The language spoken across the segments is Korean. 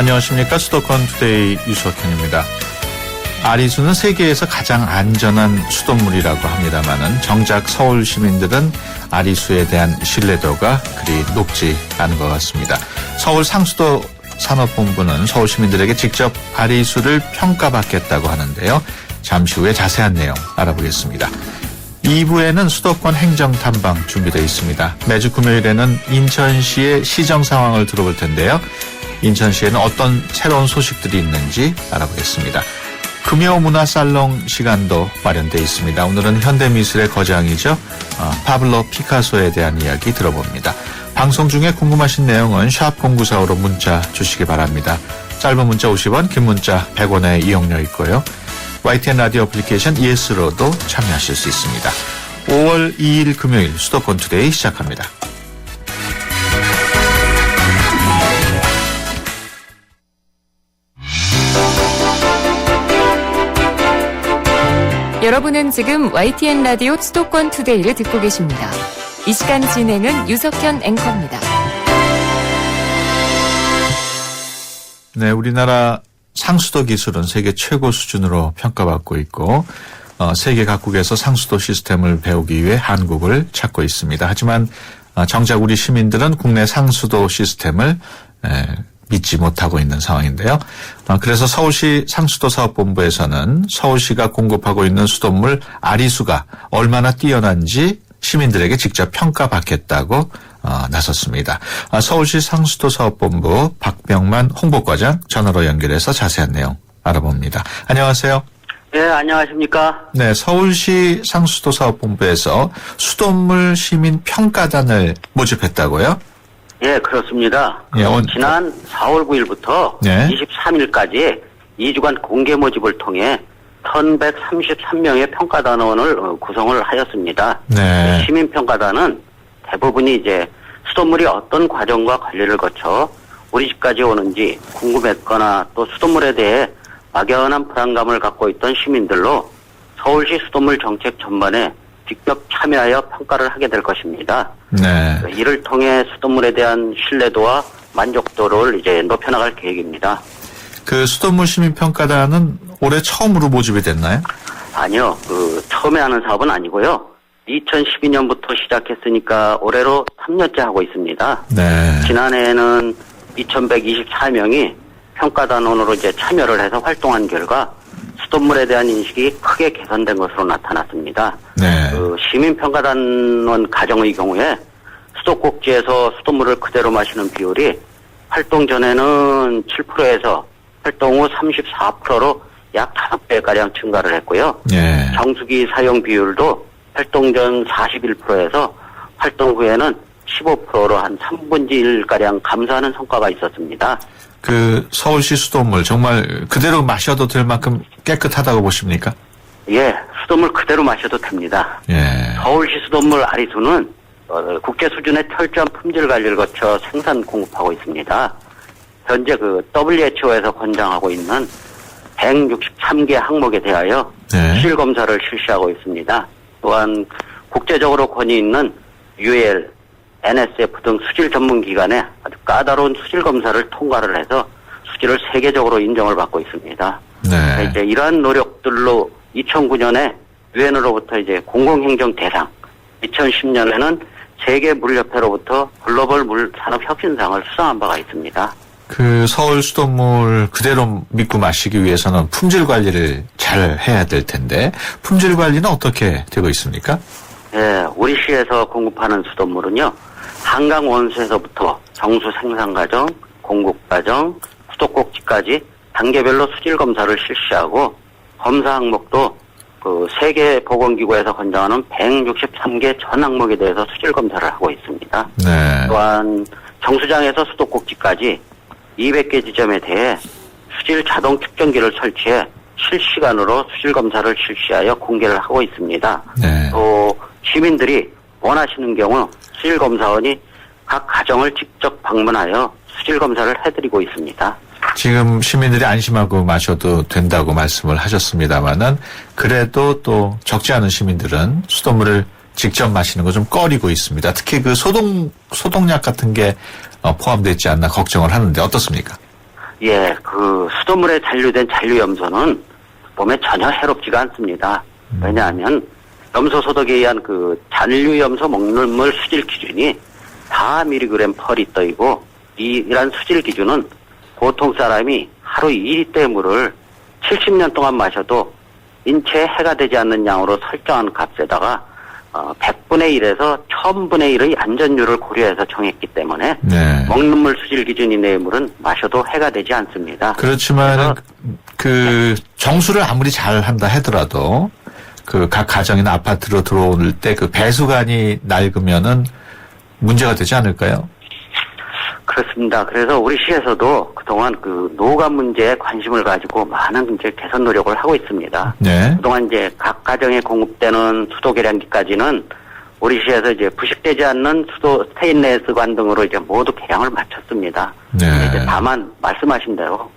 안녕하십니까. 수도권 투데이 유석현입니다. 아리수는 세계에서 가장 안전한 수돗물이라고 합니다마는 정작 서울 시민들은 아리수에 대한 신뢰도가 그리 높지 않은 것 같습니다. 서울 상수도 산업본부는 서울 시민들에게 직접 아리수를 평가받겠다고 하는데요. 잠시 후에 자세한 내용 알아보겠습니다. 2부에는 수도권 행정탐방 준비되어 있습니다. 매주 금요일에는 인천시의 시정 상황을 들어볼 텐데요. 인천시에는 어떤 새로운 소식들이 있는지 알아보겠습니다. 금요문화살롱 시간도 마련되어 있습니다. 오늘은 현대미술의 거장이죠. 파블로 피카소에 대한 이야기 들어봅니다. 방송 중에 궁금하신 내용은 샵0945로 문자 주시기 바랍니다. 짧은 문자 50원, 긴 문자 100원의 이용료 있고요. YTN 라디오 애플리케이션 ES로도 참여하실 수 있습니다. 5월 2일 금요일 수도권 투데이 시작합니다. 여러분은 지금 YTN 라디오 수도권 투데이를 듣고 계십니다. 이 시간 진행은 유석현 앵커입니다. 네, 우리나라 상수도 기술은 세계 최고 수준으로 평가받고 있고 세계 각국에서 상수도 시스템을 배우기 위해 한국을 찾고 있습니다. 하지만 정작 우리 시민들은 국내 상수도 시스템을 믿지 못하고 있는 상황인데요. 그래서 서울시 상수도사업본부에서는 서울시가 공급하고 있는 수돗물 아리수가 얼마나 뛰어난지 시민들에게 직접 평가받겠다고 나섰습니다. 서울시 상수도사업본부 박병만 홍보과장 전화로 연결해서 자세한 내용 알아봅니다. 안녕하세요. 네, 안녕하십니까. 네, 서울시 상수도사업본부에서 수돗물 시민 평가단을 모집했다고요? 예, 그렇습니다. 예, 지난 4월 9일부터 네. 23일까지 2주간 공개 모집을 통해 1133명의 평가단원을 구성을 하였습니다. 네. 시민평가단은 대부분이 이제 수돗물이 어떤 과정과 관리를 거쳐 우리 집까지 오는지 궁금했거나 또 수돗물에 대해 막연한 불안감을 갖고 있던 시민들로 서울시 수돗물 정책 전반에 직접 참여하여 평가를 하게 될 것입니다. 네. 이를 통해 수돗물에 대한 신뢰도와 만족도를 이제 높여나갈 계획입니다. 그 수돗물 시민평가단은 올해 처음으로 모집이 됐나요? 아니요, 처음에 하는 사업은 아니고요. 2012년부터 시작했으니까 올해로 3년째 하고 있습니다. 네. 지난해에는 2,124명이 평가단원으로 이제 참여를 해서 활동한 결과 수돗물에 대한 인식이 크게 개선된 것으로 나타났습니다. 네. 시민평가단원 가정의 경우에 수도꼭지에서 수돗물을 그대로 마시는 비율이 활동 전에는 7%에서 활동 후 34%로 약 5배가량 증가를 했고요. 네. 정수기 사용 비율도 활동 전 41%에서 활동 후에는 15%로 한 3분의 1가량 감소하는 성과가 있었습니다. 그 서울시 수돗물 정말 그대로 마셔도 될 만큼 깨끗하다고 보십니까? 예, 수돗물 그대로 마셔도 됩니다. 예. 서울시 수돗물 아리수는 국제 수준의 철저한 품질 관리를 거쳐 생산 공급하고 있습니다. 현재 WHO에서 권장하고 있는 163개 항목에 대하여 네. 수질 검사를 실시하고 있습니다. 또한 국제적으로 권위 있는 UL, NSF 등 수질 전문 기관의 아주 까다로운 수질 검사를 통과를 해서 수질을 세계적으로 인정을 받고 있습니다. 네. 이제 이러한 노력들로 2009년에 유엔으로부터 이제 공공행정 대상, 2010년에는 세계 물협회로부터 글로벌 물 산업 혁신상을 수상한 바가 있습니다. 그 서울 수돗물 그대로 믿고 마시기 위해서는 품질 관리를 잘 해야 될 텐데 품질 관리는 어떻게 되고 있습니까? 예, 우리 시에서 공급하는 수돗물은요, 한강 원수에서부터 정수 생산 과정, 공급 과정, 수도꼭지까지 단계별로 수질 검사를 실시하고 검사 항목도 세계보건기구에서 권장하는 163개 전 항목에 대해서 수질 검사를 하고 있습니다. 네. 또한 정수장에서 수도꼭지까지 200개 지점에 대해 수질 자동 측정기를 설치해 실시간으로 수질 검사를 실시하여 공개를 하고 있습니다. 네. 또 시민들이 원하시는 경우 수질 검사원이 각 가정을 직접 방문하여 수질 검사를 해드리고 있습니다. 지금 시민들이 안심하고 마셔도 된다고 말씀을 하셨습니다마는 그래도 또 적지 않은 시민들은 수돗물을 직접 마시는 거 좀 꺼리고 있습니다. 특히 그 소독약 같은 게 포함되어 있지 않나 걱정을 하는데 어떻습니까? 예, 그 수돗물에 잔류된 잔류염소는 몸에 전혀 해롭지가 않습니다. 왜냐하면 염소 소독에 의한 그 잔류염소 먹는 물 수질 기준이 4mg per 리터이고 이러한 수질 기준은 보통 사람이 하루 2리터의 물을 70년 동안 마셔도 인체에 해가 되지 않는 양으로 설정한 값에다가 100분의 1에서 1000분의 1의 안전율을 고려해서 정했기 때문에 네. 먹는 물 수질 기준 이내의 물은 마셔도 해가 되지 않습니다. 그렇지만 그 정수를 아무리 잘 한다 하더라도 그 각 가정이나 아파트로 들어올 때 그 배수관이 낡으면은 문제가 되지 않을까요? 그렇습니다. 그래서 우리 시에서도 그동안 그 노후관 문제에 관심을 가지고 많은 이제 개선 노력을 하고 있습니다. 네. 그동안 이제 각 가정에 공급되는 수도 계량기까지는 우리 시에서 이제 부식되지 않는 수도 스테인레스 관 등으로 이제 모두 개량을 마쳤습니다. 네. 이제 다만 말씀하신 대로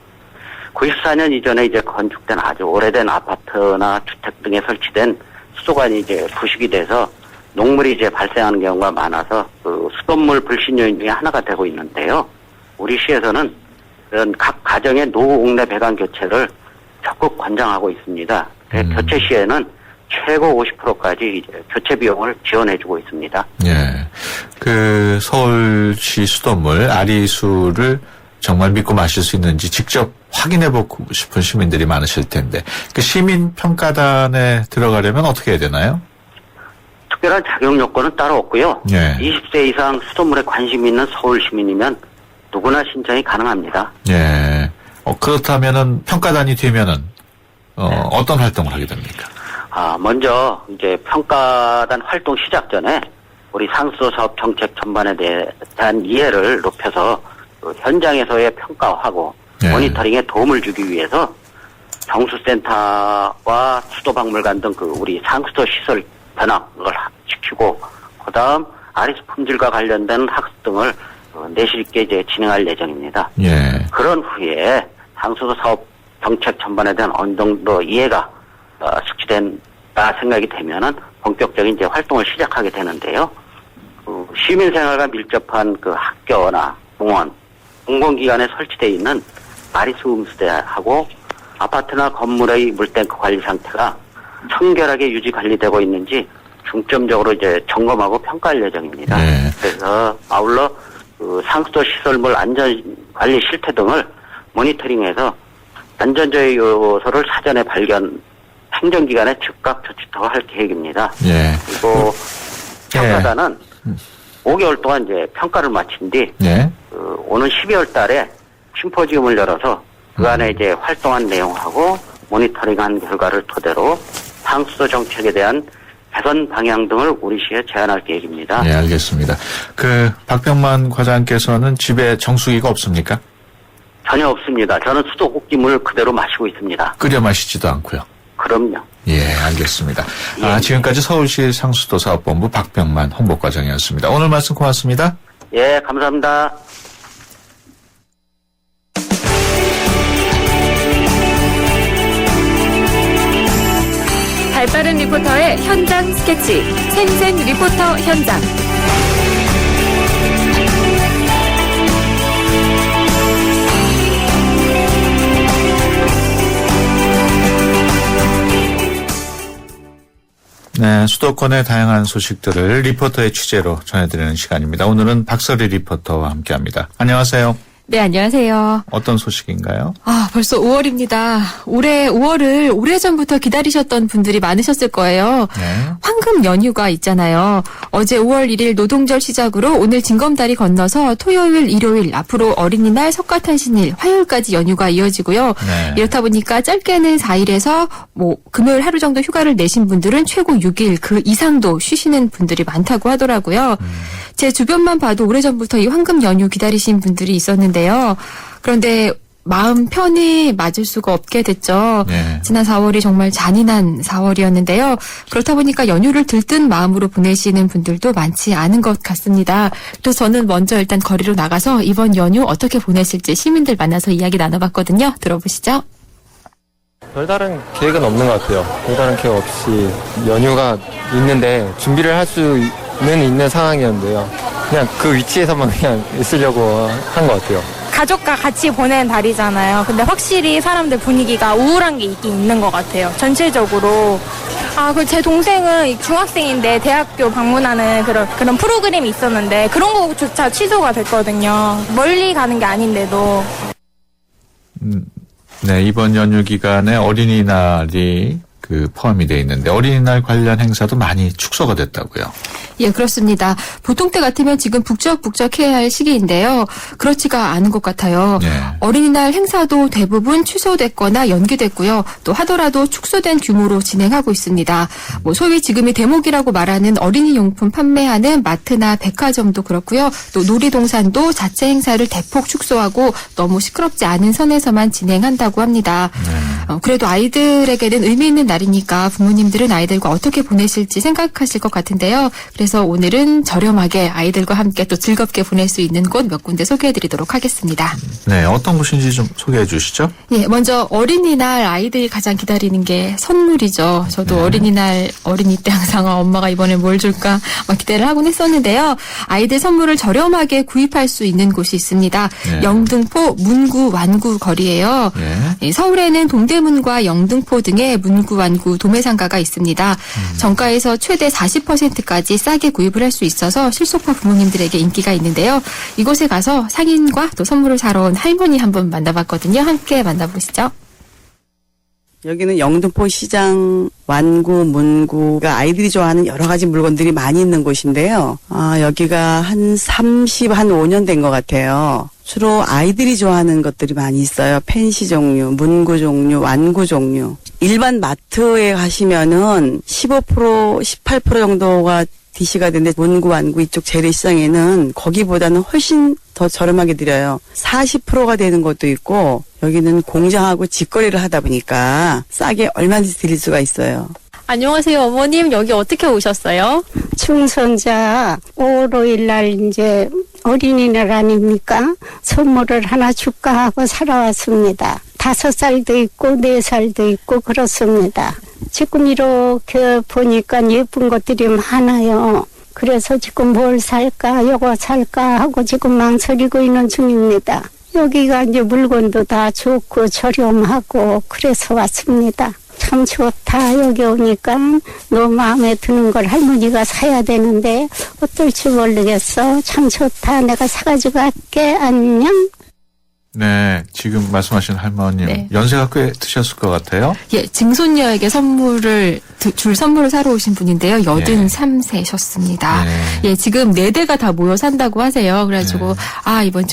94년 이전에 이제 건축된 아주 오래된 아파트나 주택 등에 설치된 수도관이 이제 부식이 돼서 녹물이 이제 발생하는 경우가 많아서 그 수돗물 불신 요인 중에 하나가 되고 있는데요. 우리 시에서는 이런 각 가정의 노후 옥내 배관 교체를 적극 권장하고 있습니다. 교체 시에는 최고 50%까지 이제 교체 비용을 지원해주고 있습니다. 예. 그 서울시 수돗물 아리수를 정말 믿고 마실 수 있는지 직접 확인해보고 싶은 시민들이 많으실 텐데 그 시민 평가단에 들어가려면 어떻게 해야 되나요? 특별한 자격 요건은 따로 없고요. 예. 20세 이상 수돗물에 관심이 있는 서울 시민이면 누구나 신청이 가능합니다. 예. 그렇다면은 평가단이 되면은 어떤 활동을 하게 됩니까? 먼저 이제 평가단 활동 시작 전에 우리 상수도 사업 정책 전반에 대한 이해를 높여서 그 현장에서의 평가하고 예. 모니터링에 도움을 주기 위해서 정수센터와 수도박물관 등 그 우리 상수도 시설 변학을 시키고 그다음 아리수 품질과 관련된 학습 등을 내실 있게 이제 진행할 예정입니다. 예. 그런 후에 상수도 사업 정책 전반에 대한 어느 정도 이해가 숙지된다 생각이 되면은 본격적인 이제 활동을 시작하게 되는데요. 그 시민생활과 밀접한 그 학교나 공원, 공공기관에 설치되어 있는 아리수 음수대하고 아파트나 건물의 물탱크 관리 상태가 청결하게 유지 관리되고 있는지 중점적으로 이제 점검하고 평가할 예정입니다. 네. 그래서 아울러 그 상수도 시설물 안전 관리 실태 등을 모니터링해서 안전저해 요소를 사전에 발견, 행정기관에 즉각 조치토록 할 계획입니다. 예. 그리고 평가단은 5개월 동안 이제 평가를 마친 뒤 예. 오는 12월 달에 심포지움을 열어서 그 안에 이제 활동한 내용하고 모니터링한 결과를 토대로 상수도 정책에 대한 개선 방향 등을 우리 시에 제안할 계획입니다. 예, 알겠습니다. 그 박병만 과장께서는 집에 정수기가 없습니까? 전혀 없습니다. 저는 수도 꼭지물 그대로 마시고 있습니다. 끓여 마시지도 않고요. 그럼요. 예, 알겠습니다. 예. 지금까지 서울시 상수도 사업본부 박병만 홍보과장이었습니다. 오늘 말씀 고맙습니다. 예, 감사합니다. 발빠른 리포터의 현장 스케치, 생생 리포터 현장. 네, 수도권의 다양한 소식들을 리포터의 취재로 전해드리는 시간입니다. 오늘은 박설희 리포터와 함께합니다. 안녕하세요. 네, 안녕하세요. 어떤 소식인가요? 벌써 5월입니다. 올해 5월을 오래전부터 기다리셨던 분들이 많으셨을 거예요. 네. 황금 연휴가 있잖아요. 어제 5월 1일 노동절 시작으로 오늘 징검다리 건너서 토요일, 일요일, 앞으로 어린이날, 석가탄신일, 화요일까지 연휴가 이어지고요. 네. 이렇다 보니까 짧게는 4일에서 금요일 하루 정도 휴가를 내신 분들은 최고 6일 그 이상도 쉬시는 분들이 많다고 하더라고요. 제 주변만 봐도 오래전부터 이 황금 연휴 기다리신 분들이 있었는데요. 그런데 마음 편히 맞을 수가 없게 됐죠. 네. 지난 4월이 정말 잔인한 4월이었는데요. 그렇다 보니까 연휴를 들뜬 마음으로 보내시는 분들도 많지 않은 것 같습니다. 그래서 저는 먼저 일단 거리로 나가서 이번 연휴 어떻게 보냈을지 시민들 만나서 이야기 나눠봤거든요. 들어보시죠. 별다른 계획은 없는 것 같아요. 별다른 계획 없이 연휴가 있는데 준비를 할 수는 있는 상황이었는데요. 그냥 그 위치에서만 그냥 있으려고 한 것 같아요. 가족과 같이 보내는 달이잖아요. 근데 확실히 사람들 분위기가 우울한 게 있긴 있는 것 같아요. 전체적으로. 제 동생은 중학생인데 대학교 방문하는 그런 프로그램이 있었는데 그런 거조차 취소가 됐거든요. 멀리 가는 게 아닌데도. 네, 이번 연휴 기간에 어린이날이 포함이 돼 있는데 어린이날 관련 행사도 많이 축소가 됐다고요. 예, 그렇습니다. 보통 때 같으면 지금 북적북적해야 할 시기인데요. 그렇지가 않은 것 같아요. 네. 어린이날 행사도 대부분 취소됐거나 연기됐고요. 또 하더라도 축소된 규모로 진행하고 있습니다. 소위 지금이 대목이라고 말하는 어린이 용품 판매하는 마트나 백화점도 그렇고요. 또 놀이동산도 자체 행사를 대폭 축소하고 너무 시끄럽지 않은 선에서만 진행한다고 합니다. 그래도 아이들에게는 의미 있는 날이니까 부모님들은 아이들과 어떻게 보내실지 생각하실 것 같은데요. 그래서 오늘은 저렴하게 아이들과 함께 또 즐겁게 보낼 수 있는 곳 몇 군데 소개해드리도록 하겠습니다. 네, 어떤 곳인지 좀 소개해 주시죠. 예, 먼저 어린이날 아이들이 가장 기다리는 게 선물이죠. 저도 어린이날 어린이 때 항상 엄마가 이번에 뭘 줄까 막 기대를 하곤 했었는데요. 아이들 선물을 저렴하게 구입할 수 있는 곳이 있습니다. 네. 영등포 문구 완구 거리예요. 네. 서울에는 동대문과 영등포 등의 문구 완구 도매상가가 있습니다. 정가에서 최대 40%까지 싸게 구입을 할 수 있어서 실속파 부모님들에게 인기가 있는데요. 이곳에 가서 상인과 또 선물을 사러 온 할머니 한번 만나봤거든요. 함께 만나보시죠. 여기는 영등포 시장 완구, 문구가 아이들이 좋아하는 여러 가지 물건들이 많이 있는 곳인데요. 여기가 한 5년 된 것 같아요. 주로 아이들이 좋아하는 것들이 많이 있어요. 펜시 종류, 문구 종류, 완구 종류. 일반 마트에 가시면은 15%, 18% 정도가 DC가 되는데 문구, 완구 이쪽 재래시장에는 거기보다는 훨씬 더 저렴하게 드려요. 40%가 되는 것도 있고 여기는 공장하고 직거래를 하다 보니까 싸게 얼마든지 드릴 수가 있어요. 안녕하세요, 어머님. 여기 어떻게 오셨어요? 중선자 5월 5일 날 이제 어린이날 아닙니까? 선물을 하나 줄까 하고 살아왔습니다. 5살도 있고 4살도 있고 그렇습니다. 지금 이렇게 보니까 예쁜 것들이 많아요. 그래서 지금 뭘 살까, 요거 살까 하고 지금 망설이고 있는 중입니다. 여기가 이제 물건도 다 좋고 저렴하고 그래서 왔습니다. 참 좋다. 여기 오니까 너무 마음에 드는 걸 할머니가 사야 되는데 어떨지 모르겠어. 참 좋다. 내가 사가지고 갈게. 안녕. 네, 지금 말씀하신 할머님 네. 연세가 꽤 드셨을 것 같아요. 예, 증손녀에게 선물을 사러 오신 분인데요. 83세셨습니다. 네. 예, 지금 4대가 다 모여 산다고 하세요. 그래가지고 이번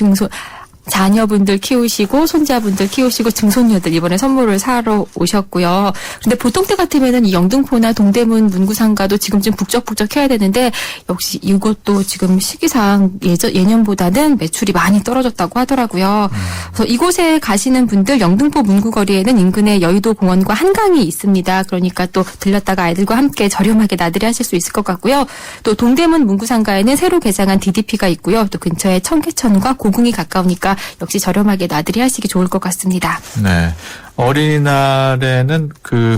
자녀분들 키우시고 손자분들 키우시고 증손녀들 이번에 선물을 사러 오셨고요. 근데 보통 때 같으면은 이 영등포나 동대문 문구상가도 지금쯤 북적북적해야 되는데 역시 이것도 지금 시기상 예년보다는 매출이 많이 떨어졌다고 하더라고요. 그래서 이곳에 가시는 분들 영등포 문구거리에는 인근에 여의도 공원과 한강이 있습니다. 그러니까 또 들렸다가 아이들과 함께 저렴하게 나들이 하실 수 있을 것 같고요. 또 동대문 문구상가에는 새로 개장한 DDP가 있고요. 또 근처에 청계천과 고궁이 가까우니까 역시 저렴하게 나들이 하시기 좋을 것 같습니다. 네. 어린이날에는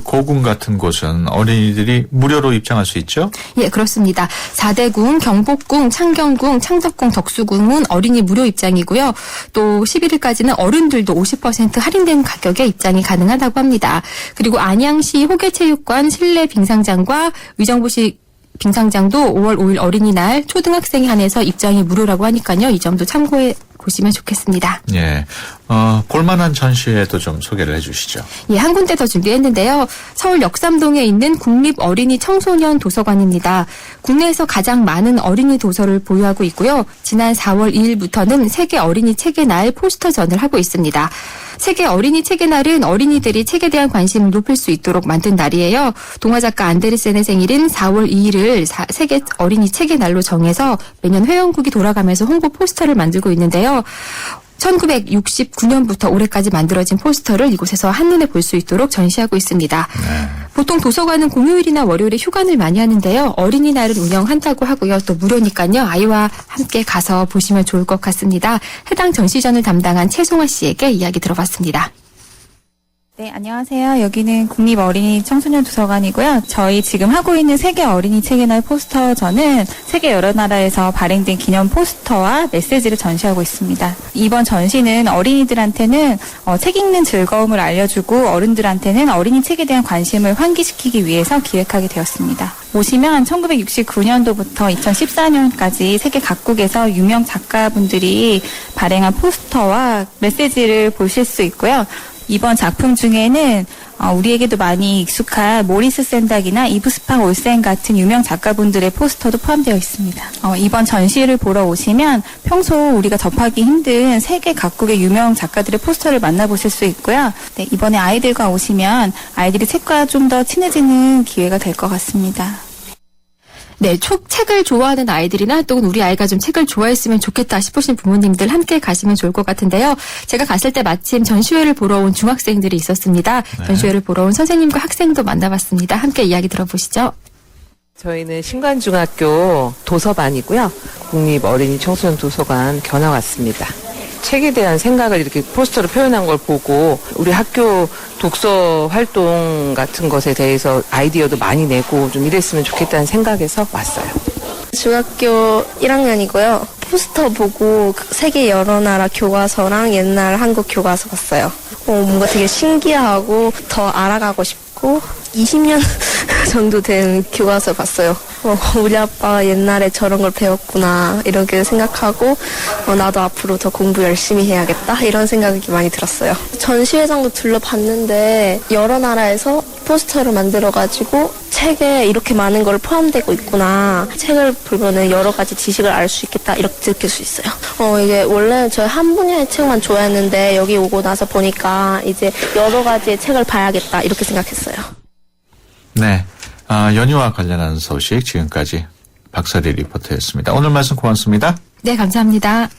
고궁 같은 곳은 어린이들이 무료로 입장할 수 있죠? 예, 그렇습니다. 4대궁, 경복궁, 창경궁, 창덕궁, 덕수궁은 어린이 무료 입장이고요. 또 11일까지는 어른들도 50% 할인된 가격에 입장이 가능하다고 합니다. 그리고 안양시 호계체육관 실내 빙상장과 의정부시 빙상장도 5월 5일 어린이날 초등학생에 한해서 입장이 무료라고 하니까요. 이 점도 참고해 보시면 좋겠습니다. 예. 볼만한 전시회도 좀 소개를 해 주시죠. 예, 한 군데 더 준비했는데요. 서울 역삼동에 있는 국립어린이 청소년 도서관입니다. 국내에서 가장 많은 어린이 도서를 보유하고 있고요. 지난 4월 2일부터는 세계 어린이 책의 날 포스터전을 하고 있습니다. 세계 어린이 책의 날은 어린이들이 책에 대한 관심을 높일 수 있도록 만든 날이에요. 동화작가 안데르센의 생일인 4월 2일을 세계 어린이 책의 날로 정해서 매년 회원국이 돌아가면서 홍보 포스터를 만들고 있는데요. 1969년부터 올해까지 만들어진 포스터를 이곳에서 한눈에 볼 수 있도록 전시하고 있습니다. 네. 보통 도서관은 공휴일이나 월요일에 휴관을 많이 하는데요. 어린이날은 운영한다고 하고요. 또 무료니까요. 아이와 함께 가서 보시면 좋을 것 같습니다. 해당 전시전을 담당한 최송아 씨에게 이야기 들어봤습니다. 네, 안녕하세요. 여기는 국립어린이 청소년 도서관이고요. 저희 지금 하고 있는 세계 어린이 책의 날 포스터전은 세계 여러 나라에서 발행된 기념 포스터와 메시지를 전시하고 있습니다. 이번 전시는 어린이들한테는 책 읽는 즐거움을 알려주고 어른들한테는 어린이 책에 대한 관심을 환기시키기 위해서 기획하게 되었습니다. 보시면 1969년도부터 2014년까지 세계 각국에서 유명 작가분들이 발행한 포스터와 메시지를 보실 수 있고요. 이번 작품 중에는 우리에게도 많이 익숙한 모리스 샌닥이나 이브스팡 올센 같은 유명 작가분들의 포스터도 포함되어 있습니다. 이번 전시를 보러 오시면 평소 우리가 접하기 힘든 세계 각국의 유명 작가들의 포스터를 만나보실 수 있고요. 네, 이번에 아이들과 오시면 아이들이 책과 좀 더 친해지는 기회가 될 것 같습니다. 네, 책을 좋아하는 아이들이나 또 우리 아이가 좀 책을 좋아했으면 좋겠다 싶으신 부모님들 함께 가시면 좋을 것 같은데요. 제가 갔을 때 마침 전시회를 보러 온 중학생들이 있었습니다. 네. 전시회를 보러 온 선생님과 학생도 만나봤습니다. 함께 이야기 들어보시죠. 저희는 신관중학교 도서반이고요. 국립어린이 청소년 도서관 견학 왔습니다. 책에 대한 생각을 이렇게 포스터로 표현한 걸 보고 우리 학교 독서 활동 같은 것에 대해서 아이디어도 많이 내고 좀 이랬으면 좋겠다는 생각에서 왔어요. 중학교 1학년이고요. 포스터 보고 세계 여러 나라 교과서랑 옛날 한국 교과서 봤어요. 뭔가 되게 신기하고 더 알아가고 싶고 20년 정도 된 교과서 봤어요. 우리 아빠 옛날에 저런 걸 배웠구나 이렇게 생각하고 나도 앞으로 더 공부 열심히 해야겠다 이런 생각이 많이 들었어요. 전시회장도 둘러봤는데 여러 나라에서 포스터를 만들어가지고 책에 이렇게 많은 걸 포함되고 있구나. 책을 보면은 여러 가지 지식을 알 수 있겠다 이렇게 느낄 수 있어요. 이게 원래 저 한 분야의 책만 좋아했는데 여기 오고 나서 보니까 이제 여러 가지의 책을 봐야겠다 이렇게 생각했어요. 네. 연휴와 관련한 소식 지금까지 박설희 리포터였습니다. 오늘 말씀 고맙습니다. 네, 감사합니다.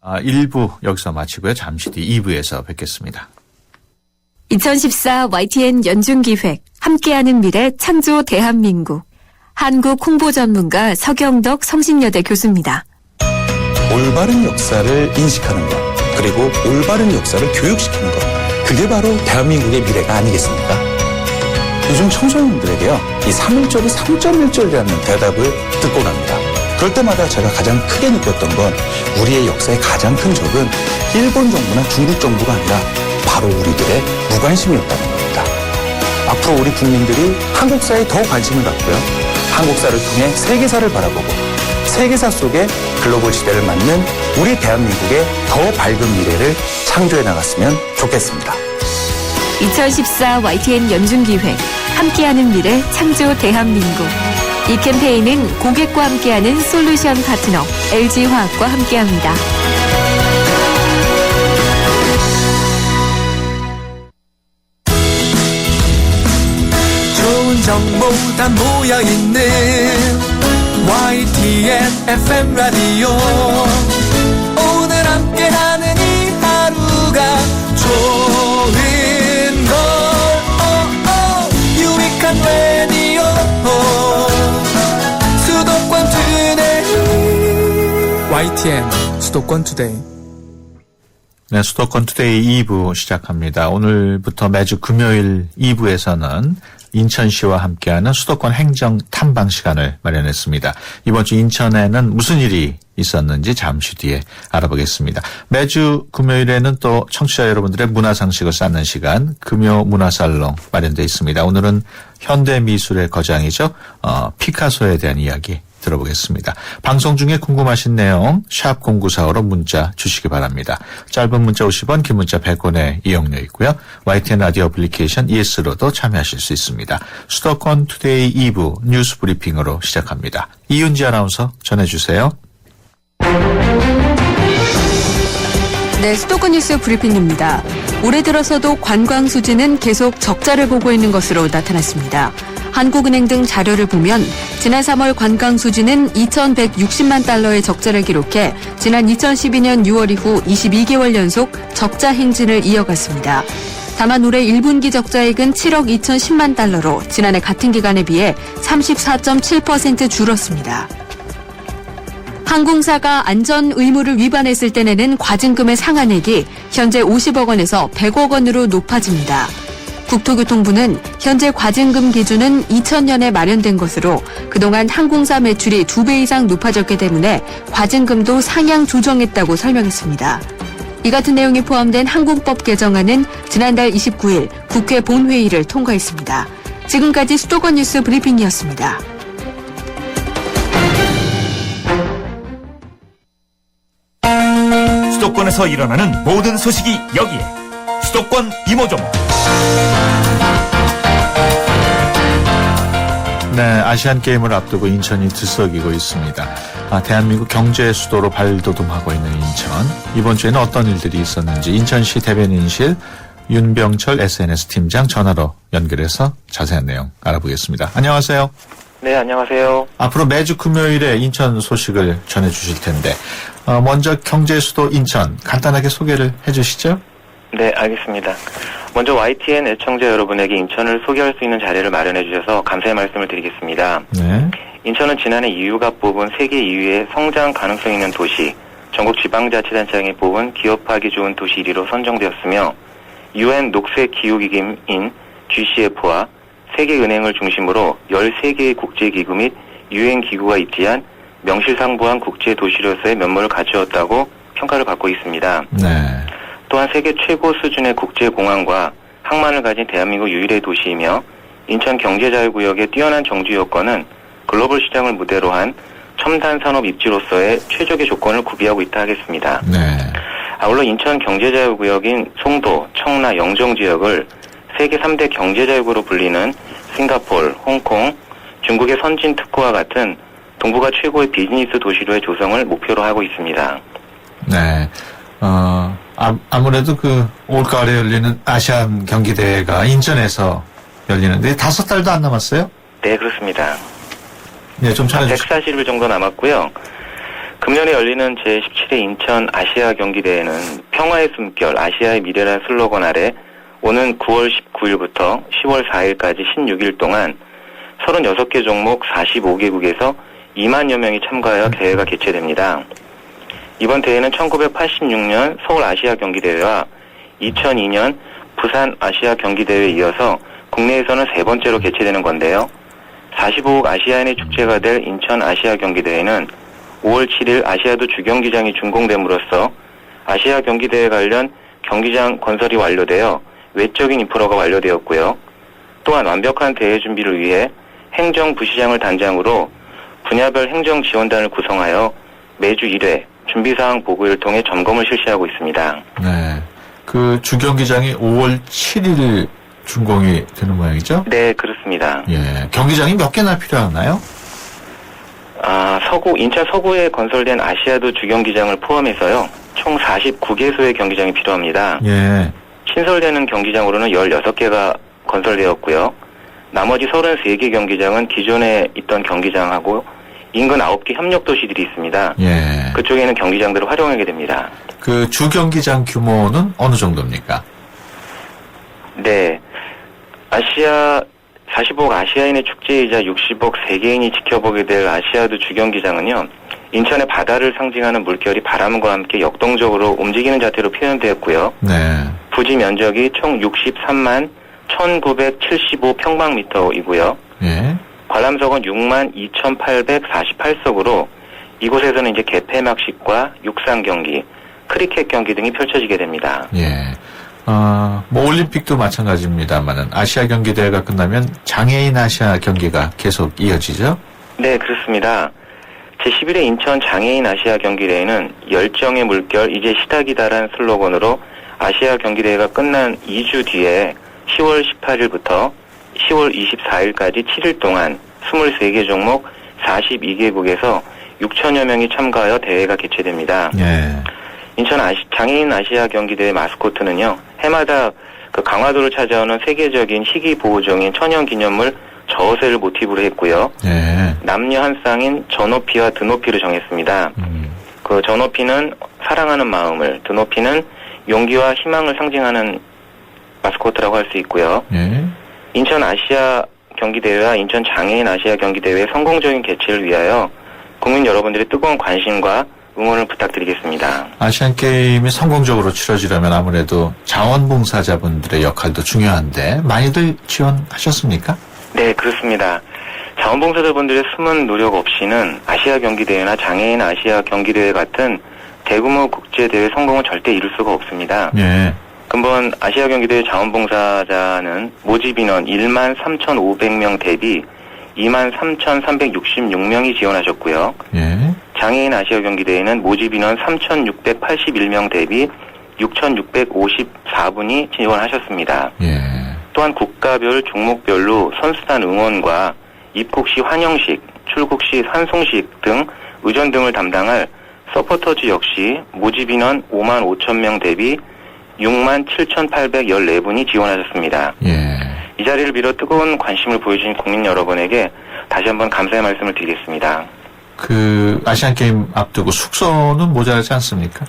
1부 여기서 마치고요. 잠시 뒤 2부에서 뵙겠습니다. 2014 YTN 연중기획 함께하는 미래 창조 대한민국 한국 홍보 전문가 서경덕 성신여대 교수입니다. 올바른 역사를 인식하는 것, 그리고 올바른 역사를 교육시키는 것, 그게 바로 대한민국의 미래가 아니겠습니까? 요즘 청소년들에게요, 이 3.1절이 3.1절이라는 대답을 듣곤 합니다. 그럴 때마다 제가 가장 크게 느꼈던 건 우리의 역사의 가장 큰 적은 일본 정부나 중국 정부가 아니라 바로 우리들의 무관심이었다는 겁니다. 앞으로 우리 국민들이 한국사에 더 관심을 갖고요, 한국사를 통해 세계사를 바라보고 세계사 속에 글로벌 시대를 맞는 우리 대한민국의 더 밝은 미래를 창조해 나갔으면 좋겠습니다. 2014 YTN 연중기획 함께하는 미래 창조 대한민국. 이 캠페인은 고객과 함께하는 솔루션 파트너 LG화학과 함께합니다. 좋은 정보 다 모여있는 YTN FM 라디오 오늘 함께하는 이 하루가 좋은 걸 유익한 라디오 수도권 투데이 YTN 수도권 투데이. 네, 수도권 투데이 2부 시작합니다. 오늘부터 매주 금요일 2부에서는 인천시와 함께하는 수도권 행정 탐방 시간을 마련했습니다. 이번 주 인천에는 무슨 일이 있었는지 잠시 뒤에 알아보겠습니다. 매주 금요일에는 또 청취자 여러분들의 문화상식을 쌓는 시간, 금요 문화살롱 마련되어 있습니다. 오늘은 현대미술의 거장이죠. 피카소에 대한 이야기 들어보겠습니다. 방송 중에 궁금하신 내용 샵 0945로 문자 주시기 바랍니다. 짧은 문자 50원, 긴 문자 100원의 이용료 있고요. YTN 라디오 애플리케이션 ES로도 참여하실 수 있습니다. 수도권 투데이 2부 뉴스 브리핑으로 시작합니다. 이윤지 아나운서 전해주세요. 네, 수도권 뉴스 브리핑입니다. 올해 들어서도 관광 수지는 계속 적자를 보고 있는 것으로 나타났습니다. 한국은행 등 자료를 보면 지난 3월 관광 수지는 2,160만 달러의 적자를 기록해 지난 2012년 6월 이후 22개월 연속 적자 행진을 이어갔습니다. 다만 올해 1분기 적자액은 7억 2,010만 달러로 지난해 같은 기간에 비해 34.7% 줄었습니다. 항공사가 안전 의무를 위반했을 때 내는 과징금의 상한액이 현재 50억 원에서 100억 원으로 높아집니다. 국토교통부는 현재 과징금 기준은 2000년에 마련된 것으로 그동안 항공사 매출이 2배 이상 높아졌기 때문에 과징금도 상향 조정했다고 설명했습니다. 이 같은 내용이 포함된 항공법 개정안은 지난달 29일 국회 본회의를 통과했습니다. 지금까지 수도권 뉴스 브리핑이었습니다. 수도권에서 일어나는 모든 소식이 여기에 수도권 이모저모. 네, 아시안 게임을 앞두고 인천이 들썩이고 있습니다. 대한민국 경제 수도로 발돋움하고 있는 인천. 이번 주에는 어떤 일들이 있었는지 인천시 대변인실 윤병철 SNS 팀장 전화로 연결해서 자세한 내용 알아보겠습니다. 안녕하세요. 네, 안녕하세요. 앞으로 매주 금요일에 인천 소식을 전해주실 텐데 먼저 경제 수도 인천 간단하게 소개를 해주시죠. 네, 알겠습니다. 먼저 YTN 애청자 여러분에게 인천을 소개할 수 있는 자리를 마련해 주셔서 감사의 말씀을 드리겠습니다. 네. 인천은 지난해 EU가 뽑은 세계 2위의 성장 가능성 있는 도시, 전국 지방자치단체장이 뽑은 기업하기 좋은 도시 1위로 선정되었으며 UN 녹색기후기금인 GCF와 세계은행을 중심으로 13개의 국제기구 및 유엔기구가 입지한 명실상부한 국제도시로서의 면모를 갖추었다고 평가를 받고 있습니다. 네. 또한 세계 최고 수준의 국제공항과 항만을 가진 대한민국 유일의 도시이며 인천 경제자유구역의 뛰어난 정주 여건은 글로벌 시장을 무대로 한 첨단 산업 입지로서의 최적의 조건을 구비하고 있다 하겠습니다. 네. 아울러 인천 경제자유구역인 송도, 청라, 영종 지역을 세계 3대 경제자유구로 불리는 싱가포르, 홍콩, 중국의 선진 특구와 같은 동북아 최고의 비즈니스 도시로의 조성을 목표로 하고 있습니다. 네. 아무래도 올가을에 열리는 아시안 경기대회가 인천에서 열리는데 5달도 안 남았어요? 네, 그렇습니다. 네, 좀 전해주시죠. 140일 정도 남았고요. 금년에 열리는 제17회 인천 아시아 경기대회는 평화의 숨결, 아시아의 미래라는 슬로건 아래 오는 9월 19일부터 10월 4일까지 16일 동안 36개 종목 45개국에서 2만여 명이 참가하여 대회가 개최됩니다. 이번 대회는 1986년 서울 아시아 경기대회와 2002년 부산 아시아 경기대회에 이어서 국내에서는 3번째로 개최되는 건데요. 45억 아시아인의 축제가 될 인천 아시아 경기대회는 5월 7일 아시아도 주경기장이 준공됨으로써 아시아 경기대회 관련 경기장 건설이 완료되어 외적인 인프라가 완료되었고요. 또한 완벽한 대회 준비를 위해 행정부시장을 단장으로 분야별 행정지원단을 구성하여 매주 1회 준비사항 보고를 통해 점검을 실시하고 있습니다. 네. 주경기장이 5월 7일 준공이 되는 모양이죠? 네, 그렇습니다. 예. 경기장이 몇 개나 필요하나요? 인천 서구에 건설된 아시아도 주경기장을 포함해서요. 총 49개소의 경기장이 필요합니다. 예. 신설되는 경기장으로는 16개가 건설되었고요. 나머지 33개 경기장은 기존에 있던 경기장하고 인근 9개 협력도시들이 있습니다. 예. 그쪽에는 경기장들을 활용하게 됩니다. 주경기장 규모는 어느 정도입니까? 네. 45억 아시아인의 축제이자 60억 세계인이 지켜보게 될 아시아드 주경기장은요. 인천의 바다를 상징하는 물결이 바람과 함께 역동적으로 움직이는 자태로 표현되었고요. 네. 부지 면적이 총 63만 1975평방미터이고요. 예. 관람석은 6만 2848석으로 이곳에서는 이제 개폐막식과 육상 경기, 크리켓 경기 등이 펼쳐지게 됩니다. 예. 올림픽도 마찬가지입니다만은 아시아 경기 대회가 끝나면 장애인 아시아 경기가 계속 이어지죠? 네, 그렇습니다. 제11회 인천 장애인 아시아 경기대회는 열정의 물결 이제 시작이다라는 슬로건으로 아시아 경기대회가 끝난 2주 뒤에 10월 18일부터 10월 24일까지 7일 동안 23개 종목 42개국에서 6천여 명이 참가하여 대회가 개최됩니다. 예. 인천 장애인 아시아 경기대회 마스코트는요. 해마다 강화도를 찾아오는 세계적인 희귀 보호종인 천연기념물 저어새를 모티브로 했고요. 예. 남녀 한 쌍인 저높이와 드높이를 정했습니다. 저높이는 사랑하는 마음을, 드높이는 용기와 희망을 상징하는 마스코트라고 할 수 있고요. 예. 인천 아시아 경기대회와 인천 장애인 아시아 경기대회의 성공적인 개최를 위하여 국민 여러분들의 뜨거운 관심과 응원을 부탁드리겠습니다. 아시안게임이 성공적으로 치러지려면 아무래도 자원봉사자분들의 역할도 중요한데 많이들 지원하셨습니까? 네, 그렇습니다. 자원봉사자분들의 숨은 노력 없이는 아시아 경기대회나 장애인 아시아 경기대회 같은 대규모 국제대회 성공은 절대 이룰 수가 없습니다. 예. 근본 아시아 경기대회 자원봉사자는 모집 인원 1만 3,500명 대비 2만 3,366명이 지원하셨고요. 예. 장애인 아시아 경기대회는 모집 인원 3,681명 대비 6,654분이 지원하셨습니다. 예. 또한 국가별 종목별로 선수단 응원과 입국 시 환영식, 출국 시 환송식 등 의전 등을 담당할 서포터즈 역시 모집 인원 5만 5천 명 대비 6만 7,814분이 지원하셨습니다. 예. 이 자리를 빌어 뜨거운 관심을 보여주신 국민 여러분에게 다시 한번 감사의 말씀을 드리겠습니다. 그 아시안게임 앞두고 숙소는 모자라지 않습니까?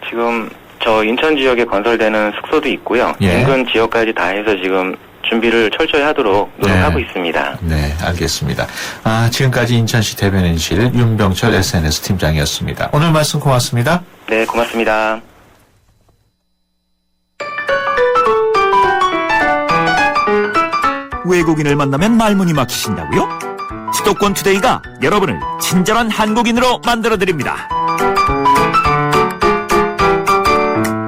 지금 저 인천 지역에 건설되는 숙소도 있고요. 예. 인근 지역까지 다 해서 지금 준비를 철저히 하도록 노력하고 있습니다. 네, 알겠습니다. 지금까지 인천시 대변인실 윤병철 SNS 팀장이었습니다. 오늘 말씀 고맙습니다. 네, 고맙습니다. 외국인을 만나면 말문이 막히신다고요? 수도권 투데이가 여러분을 친절한 한국인으로 만들어드립니다.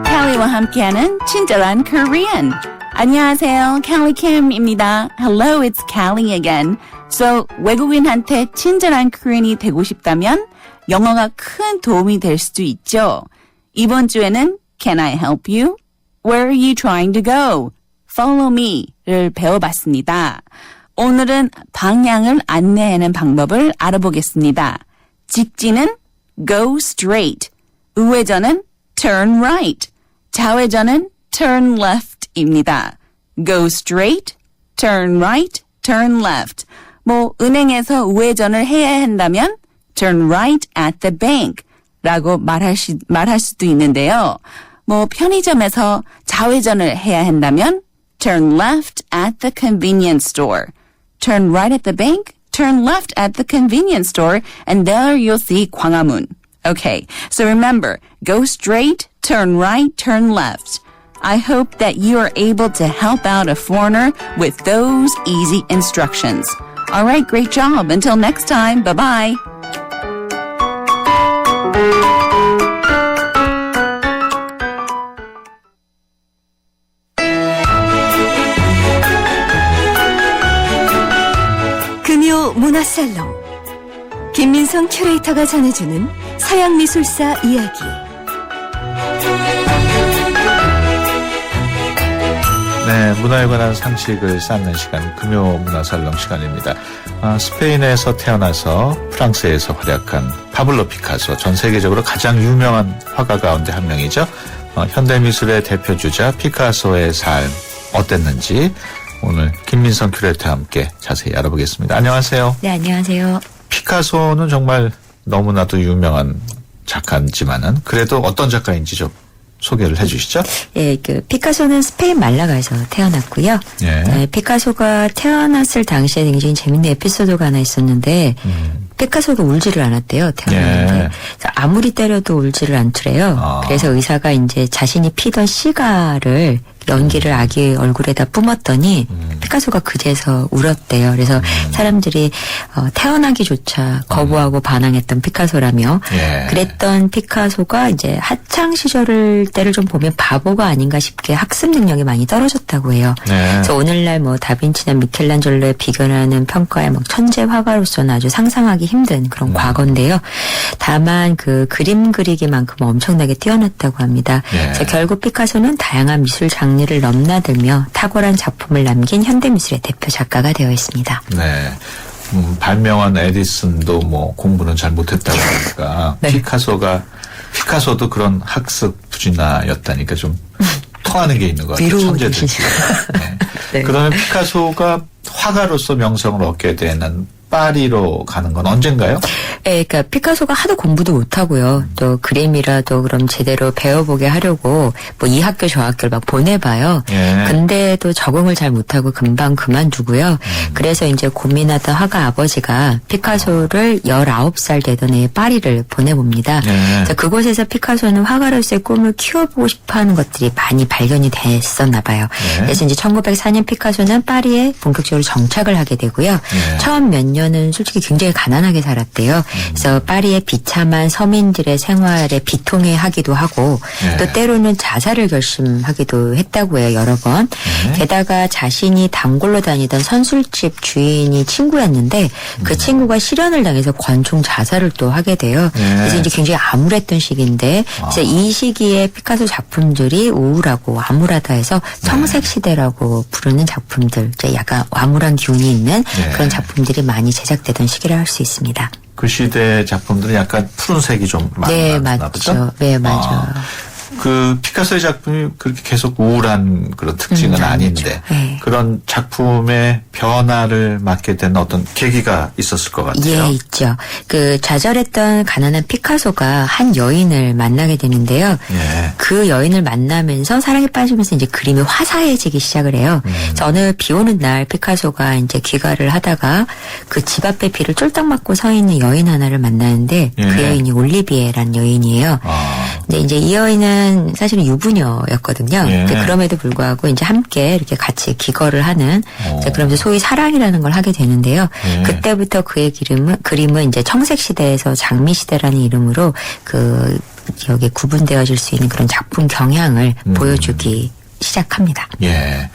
캘리와 함께하는 친절한 Korean. 안녕하세요, Callie Kim입니다. Hello, it's Callie again. So, 외국인한테 친절한 Korean이 되고 싶다면 영어가 큰 도움이 될 수도 있죠. 이번 주에는 Can I help you? Where are you trying to go? Follow me를 배워봤습니다. 오늘은 방향을 안내하는 방법을 알아보겠습니다. 직진은 go straight, 우회전은 turn right, 좌회전은 turn left입니다. go straight, turn right, turn left. 은행에서 우회전을 해야 한다면 turn right at the bank 라고 말할 수도 있는데요. 편의점에서 좌회전을 해야 한다면 turn left at the convenience store. Turn right at the bank, turn left at the convenience store, and there you'll see 광화문. Okay, so remember, go straight, turn right, turn left. I hope that you are able to help out a foreigner with those easy instructions. All right, great job. Until next time, bye-bye. 문화살롱 김민성 큐레이터가 전해주는 서양미술사 이야기. 네, 문화에 관한 상식을 쌓는 시간, 금요 문화살롱 시간입니다. 스페인에서 태어나서 프랑스에서 활약한 파블로 피카소, 전 세계적으로 가장 유명한 화가 가운데 한 명이죠. 현대미술의 대표주자 피카소의 삶 어땠는지 오늘 김민성 큐레이터와 함께 자세히 알아보겠습니다. 안녕하세요. 네, 안녕하세요. 피카소는 정말 너무나도 유명한 작가지만은 그래도 어떤 작가인지 좀 소개를 해 주시죠. 예, 피카소는 스페인 말라가에서 태어났고요. 예. 네, 피카소가 태어났을 당시에 굉장히 재밌는 에피소드가 하나 있었는데 피카소가 울지를 않았대요. 태어났는데. 예. 아무리 때려도 울지를 않더래요. 그래서 의사가 이제 자신이 피던 시가를 연기를 아기 얼굴에다 뿜었더니 피카소가 그제서 울었대요. 그래서 사람들이 태어나기조차 거부하고 반항했던 피카소라며 예. 그랬던 피카소가 이제 학창 시절을 때를 좀 보면 바보가 아닌가 싶게 학습 능력이 많이 떨어졌다고 해요. 네. 그래서 오늘날 다빈치나 미켈란젤로에 비견하는 평가에 천재 화가로서는 아주 상상하기 힘든 그런 과거인데요. 다만 그림 그리기만큼 엄청나게 뛰어났다고 합니다. 예. 그래서 결국 피카소는 다양한 미술 장르를 넘나들며 탁월한 작품을 남긴 현대미술의 대표 작가가 되어 있습니다. 네. 발명한 에디슨도 공부는 잘 못했다고 하니까 네. 피카소도 그런 학습 부진아였다니까 좀 통하는 게 있는 것 같아요. 천재들. 네. 네. 그러면 피카소가 화가로서 명성을 얻게 되는 파리로 가는 건 언젠가요? 네, 그러니까 피카소가 하도 공부도 못하고요. 또 그림이라도 그럼 제대로 배워보게 하려고 뭐 이 학교 저 학교를 막 보내봐요. 예. 근데도 적응을 잘 못하고 금방 그만두고요. 그래서 이제 고민하던 화가 아버지가 피카소를 19살 되던 해에 파리를 보내봅니다. 그래서 그곳에서 피카소는 화가로서의 꿈을 키워보고 싶어하는 것들이 많이 발견이 됐었나 봐요. 그래서 이제 1904년 피카소는 파리에 본격적으로 정착을 하게 되고요. 처음 몇 년은 솔직히 굉장히 가난하게 살았대요. 그래서 파리의 비참한 서민들의 생활에 비통해하기도 하고 또 때로는 자살을 결심하기도 했다고 해요. 여러 번. 게다가 자신이 단골로 다니던 선술집 주인이 친구였는데 그 친구가 실연을 당해서 권총 자살을 또 하게 돼요. 그래서 이제 굉장히 암울했던 시기인데 그래서 이 시기에 피카소 작품들이 우울하고 암울하다 해서 청색시대라고 부르는 작품들, 이제 약간 암울한 기운이 있는 그런 작품들이 많이 제작되던 시기라 할 수 있습니다. 그 시대 작품들은 약간 푸른색이 좀 많이 네, 나왔나 맞죠. 보죠? 네, 맞아요. 그 피카소의 작품이 그렇게 계속 우울한 그런 특징은 아닌데 네. 그런 작품의 변화를 맞게 된 어떤 계기가 있었을 것 같아요. 예, 있죠. 그 좌절했던 가난한 피카소가 한 여인을 만나게 되는데요. 그 여인을 만나면서 사랑에 빠지면서 이제 그림이 화사해지기 시작을 해요. 그래서 어느 비 오는 날 피카소가 이제 귀가를 하다가 그 집 앞에 비를 쫄딱 맞고 서 있는 여인 하나를 만나는데 그 여인이 올리비에라는 여인이에요. 근데 이제 이 여인은 사실은 유부녀였거든요. 근데 그럼에도 불구하고 이제 함께 이렇게 같이 기거를 하는 이제 그러면서 소위 사랑이라는 걸 하게 되는데요. 그때부터 그의 그림은 이제 청색 시대에서 장미 시대라는 이름으로 그 여기 구분되어질 수 있는 그런 작품 경향을 보여주기 시작합니다. 예.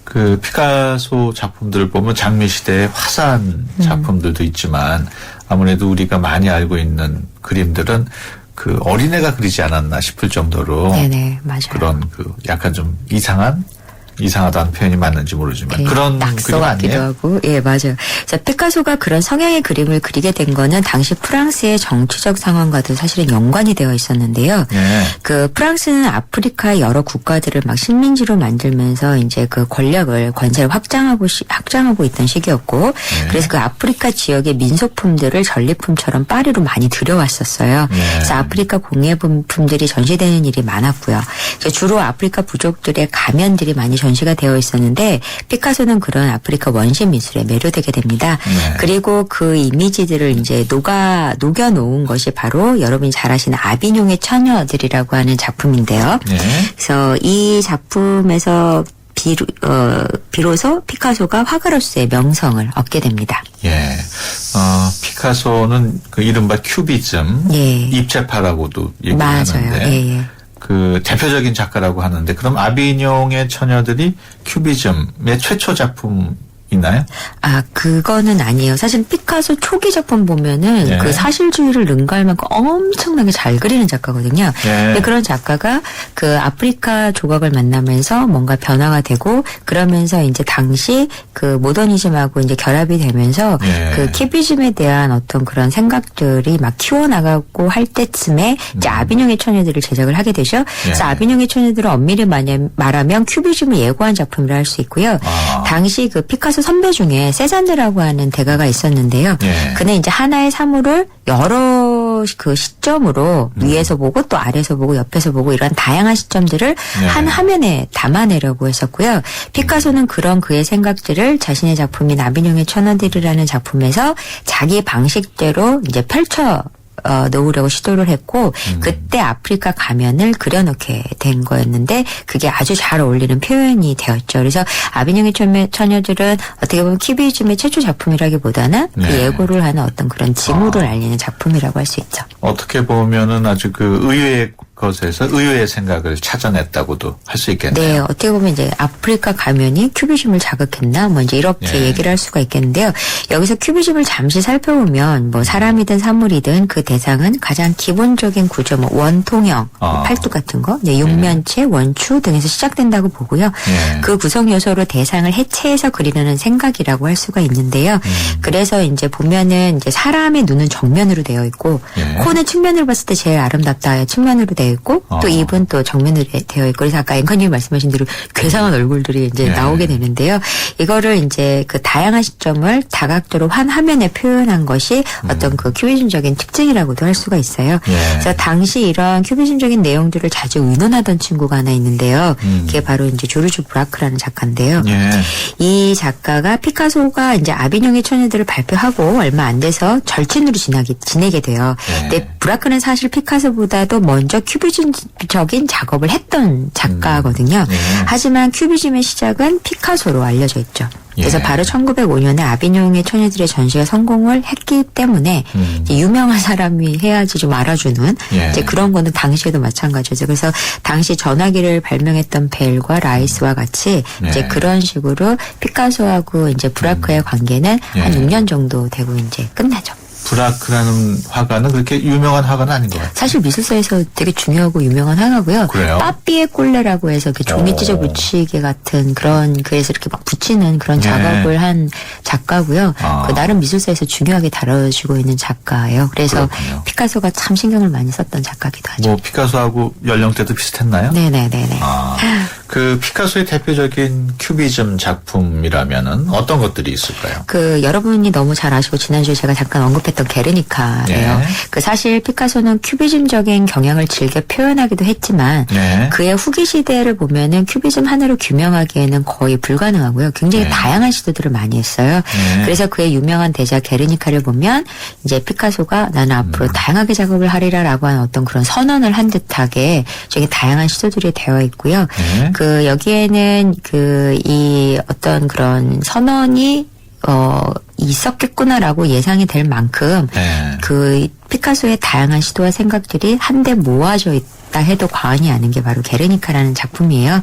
그 피카소 작품들을 보면 장미 시대의 화사한 작품들도 있지만 아무래도 우리가 많이 알고 있는 그림들은 그 어린애가 그리지 않았나 싶을 정도로 네네, 맞아요. 그런 그 약간 좀 이상하다는 표현이 맞는지 모르지만 그런 낙서 그림 같기도 아니에요? 하고, 예, 맞아요. 그래서 피카소가 그런 성향의 그림을 그리게 된 거는 당시 프랑스의 정치적 상황과도 사실은 연관이 되어 있었는데요. 그 프랑스는 아프리카의 여러 국가들을 막 식민지로 만들면서 이제 그 권세를 확장하고 있던 시기였고, 그래서 그 아프리카 지역의 민속품들을 전리품처럼 파리로 많이 들여왔었어요. 그래서 아프리카 공예품들이 전시되는 일이 많았고요. 그래서 주로 아프리카 부족들의 가면들이 많이 전시가 되어 있었는데 피카소는 그런 아프리카 원시 미술에 매료되게 됩니다. 그리고 그 이미지들을 이제 녹여놓은 것이 바로 여러분이 잘 아시는 아비뇽의 처녀들이라고 하는 작품인데요. 그래서 이 작품에서 비로소 피카소가 화가로서의 명성을 얻게 됩니다. 예. 피카소는 그 이른바 큐비즘, 입체파라고도 얘기를 하는데 그 대표적인 작가라고 하는데 그럼 아비뇽의 처녀들이 큐비즘의 최초 작품 있나요? 아, 그거는 아니에요. 사실 피카소 초기 작품 보면은 그 사실주의를 능가할 만큼 엄청나게 잘 그리는 작가거든요. 근데 그런 작가가 그 아프리카 조각을 만나면서 뭔가 변화가 되고 그러면서 이제 당시 그 모더니즘하고 이제 결합이 되면서 그 큐비즘에 대한 어떤 그런 생각들이 막 키워나가고 할 때쯤에 이제 아비뇽의 처녀들을 제작을 하게 되죠. 그래서 아비뇽의 처녀들은 엄밀히 말하면 큐비즘을 예고한 작품이라 할 수 있고요. 당시 그 피카소 선배 중에 세잔느라고 하는 대가가 있었는데요. 그는 이제 하나의 사물을 여러 그 시점으로 위에서 보고 또 아래에서 보고 옆에서 보고 이런 다양한 시점들을 한 화면에 담아내려고 했었고요. 피카소는 그런 그의 생각들을 자신의 작품인 아비뇽의 처녀들이라는 작품에서 자기 방식대로 이제 펼쳐 놓으려고 시도를 했고 그때 아프리카 가면을 그려놓게 된 거였는데 그게 아주 잘 어울리는 표현이 되었죠. 그래서 아비뇽의 처녀들은 어떻게 보면 큐비즘의 최초 작품이라기보다는 그 예고를 하는 어떤 그런 징후를 알리는 작품이라고 할 수 있죠. 어떻게 보면은 아주 그 의외의 것에서 의외의 생각을 찾아냈다고도 할 수 있겠네요. 네, 어떻게 보면 이제 아프리카 가면이 큐비즘을 자극했나 뭐 이제 이렇게 얘기를 할 수가 있겠는데요. 여기서 큐비즘을 잠시 살펴보면 뭐 사람이든 사물이든 그 대상은 가장 기본적인 구조, 뭐 원통형, 팔뚝 같은 거, 육면체, 원추 등에서 시작된다고 보고요. 그 구성 요소로 대상을 해체해서 그리려는 생각이라고 할 수가 있는데요. 그래서 이제 보면은 이제 사람의 눈은 정면으로 되어 있고 코는 측면으로 봤을 때 제일 아름답다 측면으로 되어 되어 있고 또 입은 또 정면으로 되어 있고 그래서 아까 앵커님이 말씀하신 대로 괴상한 얼굴들이 이제 나오게 되는데요. 이거를 이제 그 다양한 시점을 다각도로 한 화면에 표현한 것이 어떤 그 큐비즘적인 특징이라고도 할 수가 있어요. 그래서 당시 이런 큐비즘적인 내용들을 자주 의논하던 친구가 하나 있는데요. 그게 바로 이제 조르주 브라크라는 작가인데요. 이 작가가 피카소가 이제 아비뇽의 처녀들을 발표하고 얼마 안 돼서 절친으로 지내게 돼요. 근데 브라크는 사실 피카소보다도 먼저 큐비즘적인 작업을 했던 작가거든요. 하지만 큐비즘의 시작은 피카소로 알려져 있죠. 그래서 바로 1905년에 아비뇽의 처녀들의 전시가 성공을 했기 때문에 이제 유명한 사람이 해야지 좀 알아주는 이제 그런 거는 당시에도 마찬가지죠. 그래서 당시 전화기를 발명했던 벨과 라이스와 같이 이제 그런 식으로 피카소하고 이제 브라크의 관계는 한 6년 정도 되고 이제 끝나죠. 브라크라는 화가는 그렇게 유명한 화가는 아닌 것 같아요. 사실 미술사에서 되게 중요하고 유명한 화가고요. 그래요? 빠삐의 꼴레라고 해서 이렇게 종이 찢어 붙이기 같은 그런 그래서 이렇게 막 붙이는 그런 작업을 한 작가고요. 그 나름 미술사에서 중요하게 다뤄지고 있는 작가예요. 그래서 그렇군요. 피카소가 참 신경을 많이 썼던 작가기도 하죠. 뭐 피카소하고 연령대도 비슷했나요? 네네네네. 그 피카소의 대표적인 큐비즘 작품이라면은 어떤 것들이 있을까요? 그 여러분이 너무 잘 아시고 지난주에 제가 잠깐 언급했던 게르니카예요. 그 사실 피카소는 큐비즘적인 경향을 즐겨 표현하기도 했지만 그의 후기 시대를 보면은 큐비즘 하나로 규명하기에는 거의 불가능하고요. 굉장히 다양한 시도들을 많이 했어요. 그래서 그의 유명한 대작 게르니카를 보면 이제 피카소가 나는 앞으로 다양하게 작업을 하리라라고 하는 어떤 그런 선언을 한 듯하게 되게 다양한 시도들이 되어 있고요. 그 여기에는 그 이 어떤 그런 선언이 있었겠구나라고 예상이 될 만큼 그 피카소의 다양한 시도와 생각들이 한데 모아져 있다 해도 과언이 아닌 게 바로 게르니카라는 작품이에요.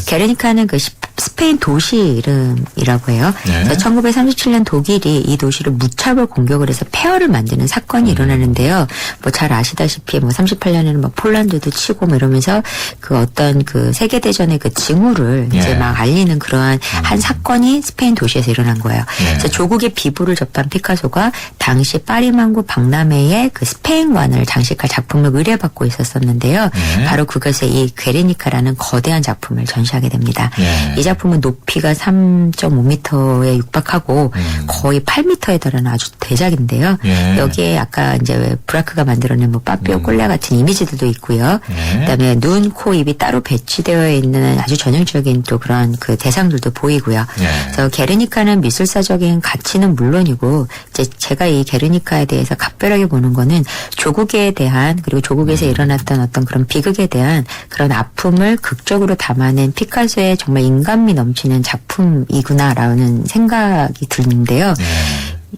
게르니카는 그 스페인 도시 이름이라고 해요. 그래서 1937년 독일이 이 도시를 무차별 공격을 해서 폐허를 만드는 사건이 일어나는데요. 뭐 잘 아시다시피 뭐 38년에는 뭐 폴란드도 치고 뭐 이러면서 그 어떤 그 세계대전의 그 징후를 이제 막 알리는 그러한 한 사건이 스페인 도시에서 일어난 거예요. 그래서 조국의 비부를 접한 피카소가 당시 파리망고 박람회에 그 스페인관을 장식할 작품을 의뢰받고 있었었는데요. 바로 그것에 이 게르니카라는 거대한 작품을 전시하게 됩니다. 이 작품은 높이가 3.5m에 육박하고 거의 8m에 달하는 아주 대작인데요. 여기에 아까 이제 브라크가 만들어낸 뭐 빠삐오 꼴레 같은 이미지들도 있고요. 그다음에 눈, 코, 입이 따로 배치되어 있는 아주 전형적인 또 그런 그 대상들도 보이고요. 그래서 게르니카는 미술사적인 가치는 물론이고 이제 제가 이 게르니카에 대해서 각별하게 보는 거는 조국에 대한 그리고 조국에서 일어났던 어떤 그런 비극에 대한 그런 아픔을 극적으로 담아낸 피카소의 정말 인간미 넘치는 작품이구나라는 생각이 드는데요.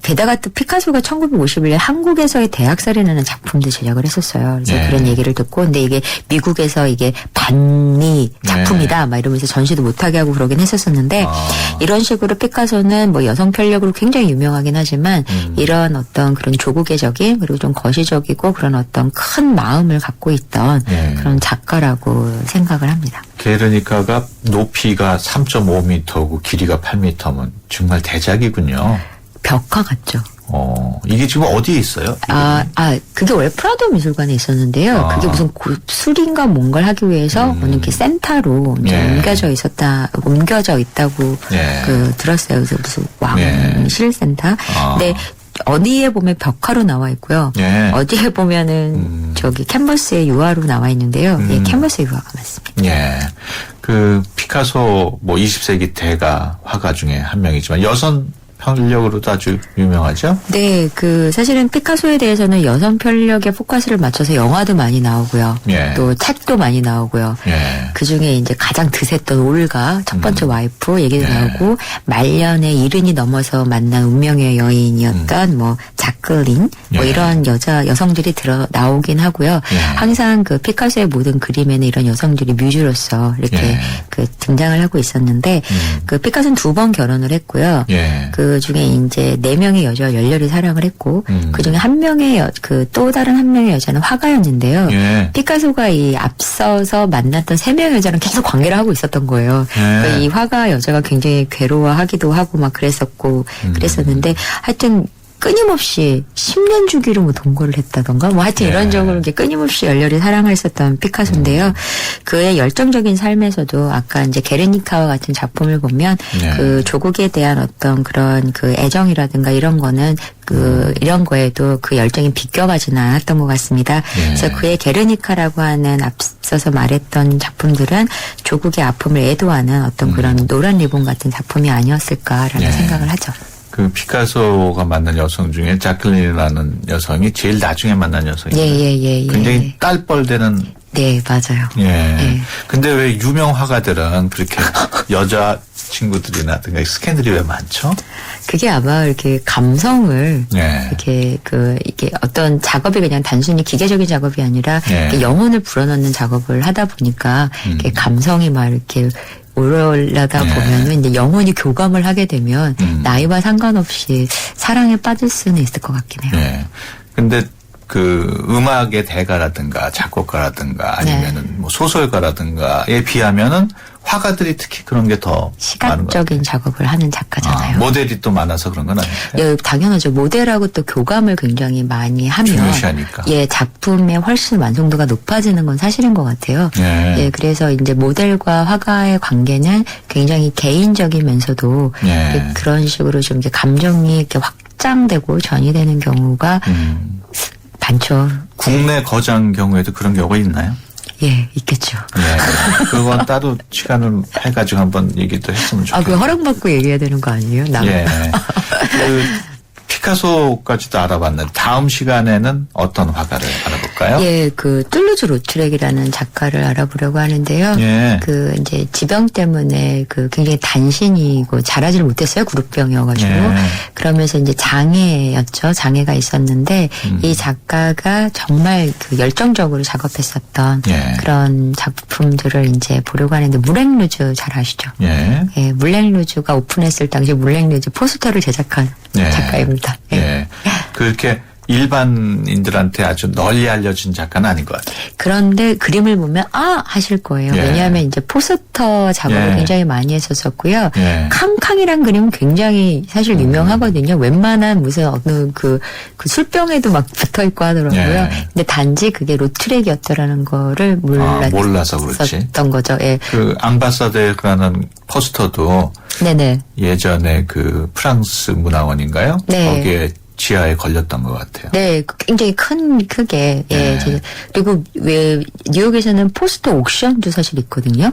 게다가 또 피카소가 1951년 한국에서의 대학살이라는 작품도 제작을 했었어요. 그래서 그런 얘기를 듣고 근데 이게 미국에서 이게 반미 작품이다 막 이러면서 전시도 못하게 하고 그러긴 했었었는데 이런 식으로 피카소는 뭐 여성 편력으로 굉장히 유명하긴 하지만 이런 어떤 그런 조국애적인 그리고 좀 거시적이고 그런 어떤 큰 마음을 갖고 있던 그런 작가라고 생각을 합니다. 게르니카가 높이가 3.5m고 길이가 8m면 정말 대작이군요. 벽화 같죠. 이게 지금 어디에 있어요? 그게 원래 프라도 미술관에 있었는데요. 그게 무슨 수리인가 뭔가를 하기 위해서 어느 이렇게 센터로 이제 옮겨져 있다고 그 들었어요. 그래서 무슨 왕실 센터. 근데 어디에 보면 벽화로 나와 있고요. 어디에 보면은 저기 캔버스의 유화로 나와 있는데요. 캔버스의 유화가 맞습니다. 그 피카소 뭐 20세기 대가 화가 중에 한 명이지만 여성 편력으로도 아주 유명하죠? 네, 그 사실은 피카소에 대해서는 여성 편력에 포커스를 맞춰서 영화도 많이 나오고요. 또 책도 많이 나오고요. 그 중에 이제 가장 드셌던 올가 첫 번째 와이프 얘기도 나오고 말년에 70이 넘어서 만난 운명의 여인이었던 뭐 자클린 뭐 이런 여성들이 나오긴 하고요. 항상 그 피카소의 모든 그림에는 이런 여성들이 뮤즈로서 이렇게 그 등장을 하고 있었는데 그 피카소는 2번 결혼을 했고요. 그 중에 이제 4명의 여자와 열렬히 사랑을 했고 그 중에 또 다른 한 명의 여자는 화가였는데요. 피카소가 이 앞서서 만났던 3명의 여자랑 계속 관계를 하고 있었던 거예요. 그러니까 이 화가 여자가 굉장히 괴로워하기도 하고 막 그랬었는데 하여튼 끊임없이 10년 주기로 뭐 동거를 했다던가 뭐 하여튼 이런 쪽으로 이렇게 끊임없이 열렬히 사랑했었던 피카소인데요. 그의 열정적인 삶에서도 아까 이제 게르니카와 같은 작품을 보면 그 조국에 대한 어떤 그런 그 애정이라든가 이런 거는 이런 거에도 그 열정이 비껴가지는 않았던 것 같습니다. 그래서 그의 게르니카라고 하는 앞서서 말했던 작품들은 조국의 아픔을 애도하는 어떤 그런 노란 리본 같은 작품이 아니었을까라는 생각을 하죠. 그 피카소가 만난 여성 중에 자클린이라는 여성이 제일 나중에 만난 여성이에요. 굉장히 딸뻘되는. 네, 맞아요. 근데 왜 유명 화가들은 그렇게 여자 친구들이나든가 스캔들이 왜 많죠? 그게 아마 이렇게 감성을 이렇게 이게 어떤 작업이 그냥 단순히 기계적인 작업이 아니라 이렇게 영혼을 불어넣는 작업을 하다 보니까 이렇게 감성이 막 이렇게 올라다 보면은 이제 영원히 교감을 하게 되면 나이와 상관없이 사랑에 빠질 수는 있을 것 같긴 해요. 근데 그 음악의 대가라든가 작곡가라든가 아니면은 뭐 소설가라든가에 비하면은 화가들이 특히 그런 게 더 시각적인 작업을 하는 작가잖아요. 모델이 또 많아서 그런 건 아닐까요? 당연하죠. 모델하고 또 교감을 굉장히 많이 하면 중요시하니까. 작품의 훨씬 완성도가 높아지는 건 사실인 것 같아요. 그래서 이제 모델과 화가의 관계는 굉장히 개인적이면서도 그런 식으로 좀 이제 감정이 이렇게 확장되고 전이되는 경우가 많죠. 국내 거장 경우에도 그런 경우가 있나요? 있겠죠. 그건 따로 시간을 해가지고 한번 얘기도 했으면 좋겠어요. 그 허락받고 얘기해야 되는 거 아니에요? 그 피카소까지도 알아봤는데 다음 시간에는 어떤 화가를 알아볼까요? 그 툴루즈 로트렉이라는 작가를 알아보려고 하는데요. 그 이제 지병 때문에 그 굉장히 단신이고 자라지를 못했어요. 그룹병이어가지고. 그러면서 이제 장애가 있었는데 이 작가가 정말 그 열정적으로 작업했었던 그런 작품들을 이제 보려고 하는데 물랭루즈 잘 아시죠? 물랭루즈가 오픈했을 당시 물랭루즈 포스터를 제작한 작가입니다. 그렇게 일반인들한테 아주 널리 알려진 작가는 아닌 것 같아요. 그런데 그림을 보면 하실 거예요. 왜냐하면 이제 포스터 작업을 굉장히 많이 했었었고요. 캉캉이란 그림은 굉장히 사실 유명하거든요. 웬만한 무슨 어느 그 술병에도 막 붙어 있고 하더라고요. 근데 단지 그게 로트렉이었더라는 거를 몰라서 그렇지. 썼던 거죠. 그 앙바사데라는 포스터도 예전에 그 프랑스 문화원인가요? 거기에 지하에 걸렸던 것 같아요. 굉장히 크게. 그리고 왜 뉴욕에서는 포스터 옥션도 사실 있거든요.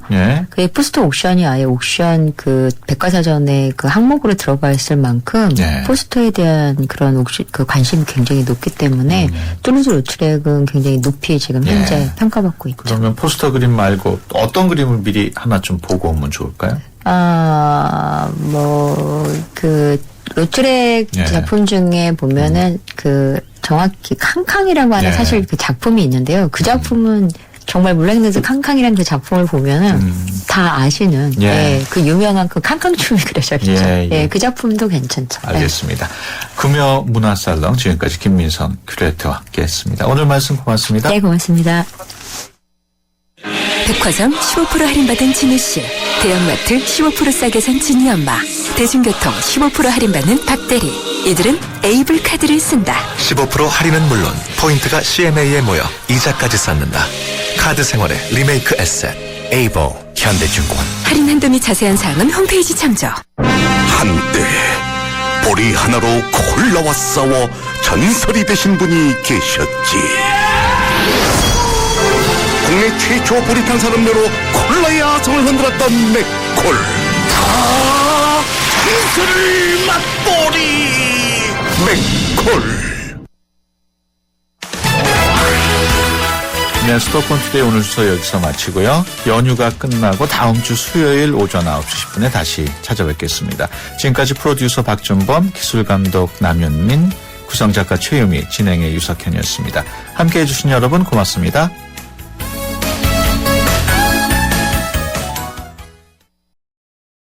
그 포스터 옥션이 아예 옥션 그 백과사전의 그 항목으로 들어가 있을 만큼 포스터에 대한 그런 그 관심이 굉장히 높기 때문에 툴루즈 로트렉은 굉장히 높이 지금 현재 평가받고 있죠. 그러면 포스터 그림 말고 어떤 그림을 미리 하나 좀 보고 오면 좋을까요? 로트렉 작품 중에 보면은 그 정확히 캉캉이라고 하는 사실 그 작품이 있는데요. 그 작품은 정말 물랭루즈 캉캉이라는 그 작품을 보면은 다 아시는 그 유명한 그 캉캉춤이 그려져 있죠. 그 작품도 괜찮죠. 알겠습니다. 금요 문화살롱 지금까지 김민선 큐레이터와 함께했습니다. 오늘 말씀 고맙습니다. 고맙습니다. 백화점 15% 할인받은 진우씨, 대형마트 15% 싸게 산 진이엄마, 대중교통 15% 할인받는 박대리. 이들은 에이블 카드를 쓴다. 15% 할인은 물론 포인트가 CMA에 모여 이자까지 쌓는다. 카드 생활의 리메이크 에셋 에이블 현대증권. 할인 한도 및 자세한 사항은 홈페이지 참조. 한때 보리 하나로 콜라와 싸워 전설이 되신 분이 계셨지. 국내 최초 보리탄 산업료로 콜라의 아성을 흔들었던 맥콜. 진수를 맛보리 맥콜. 수도권 투데이 오늘 순서 여기서 마치고요. 연휴가 끝나고 다음 주 수요일 오전 9시 10분에 다시 찾아뵙겠습니다. 지금까지 프로듀서 박준범, 기술감독 남윤민, 구성작가 최유미, 진행의 유석현이었습니다. 함께해 주신 여러분 고맙습니다.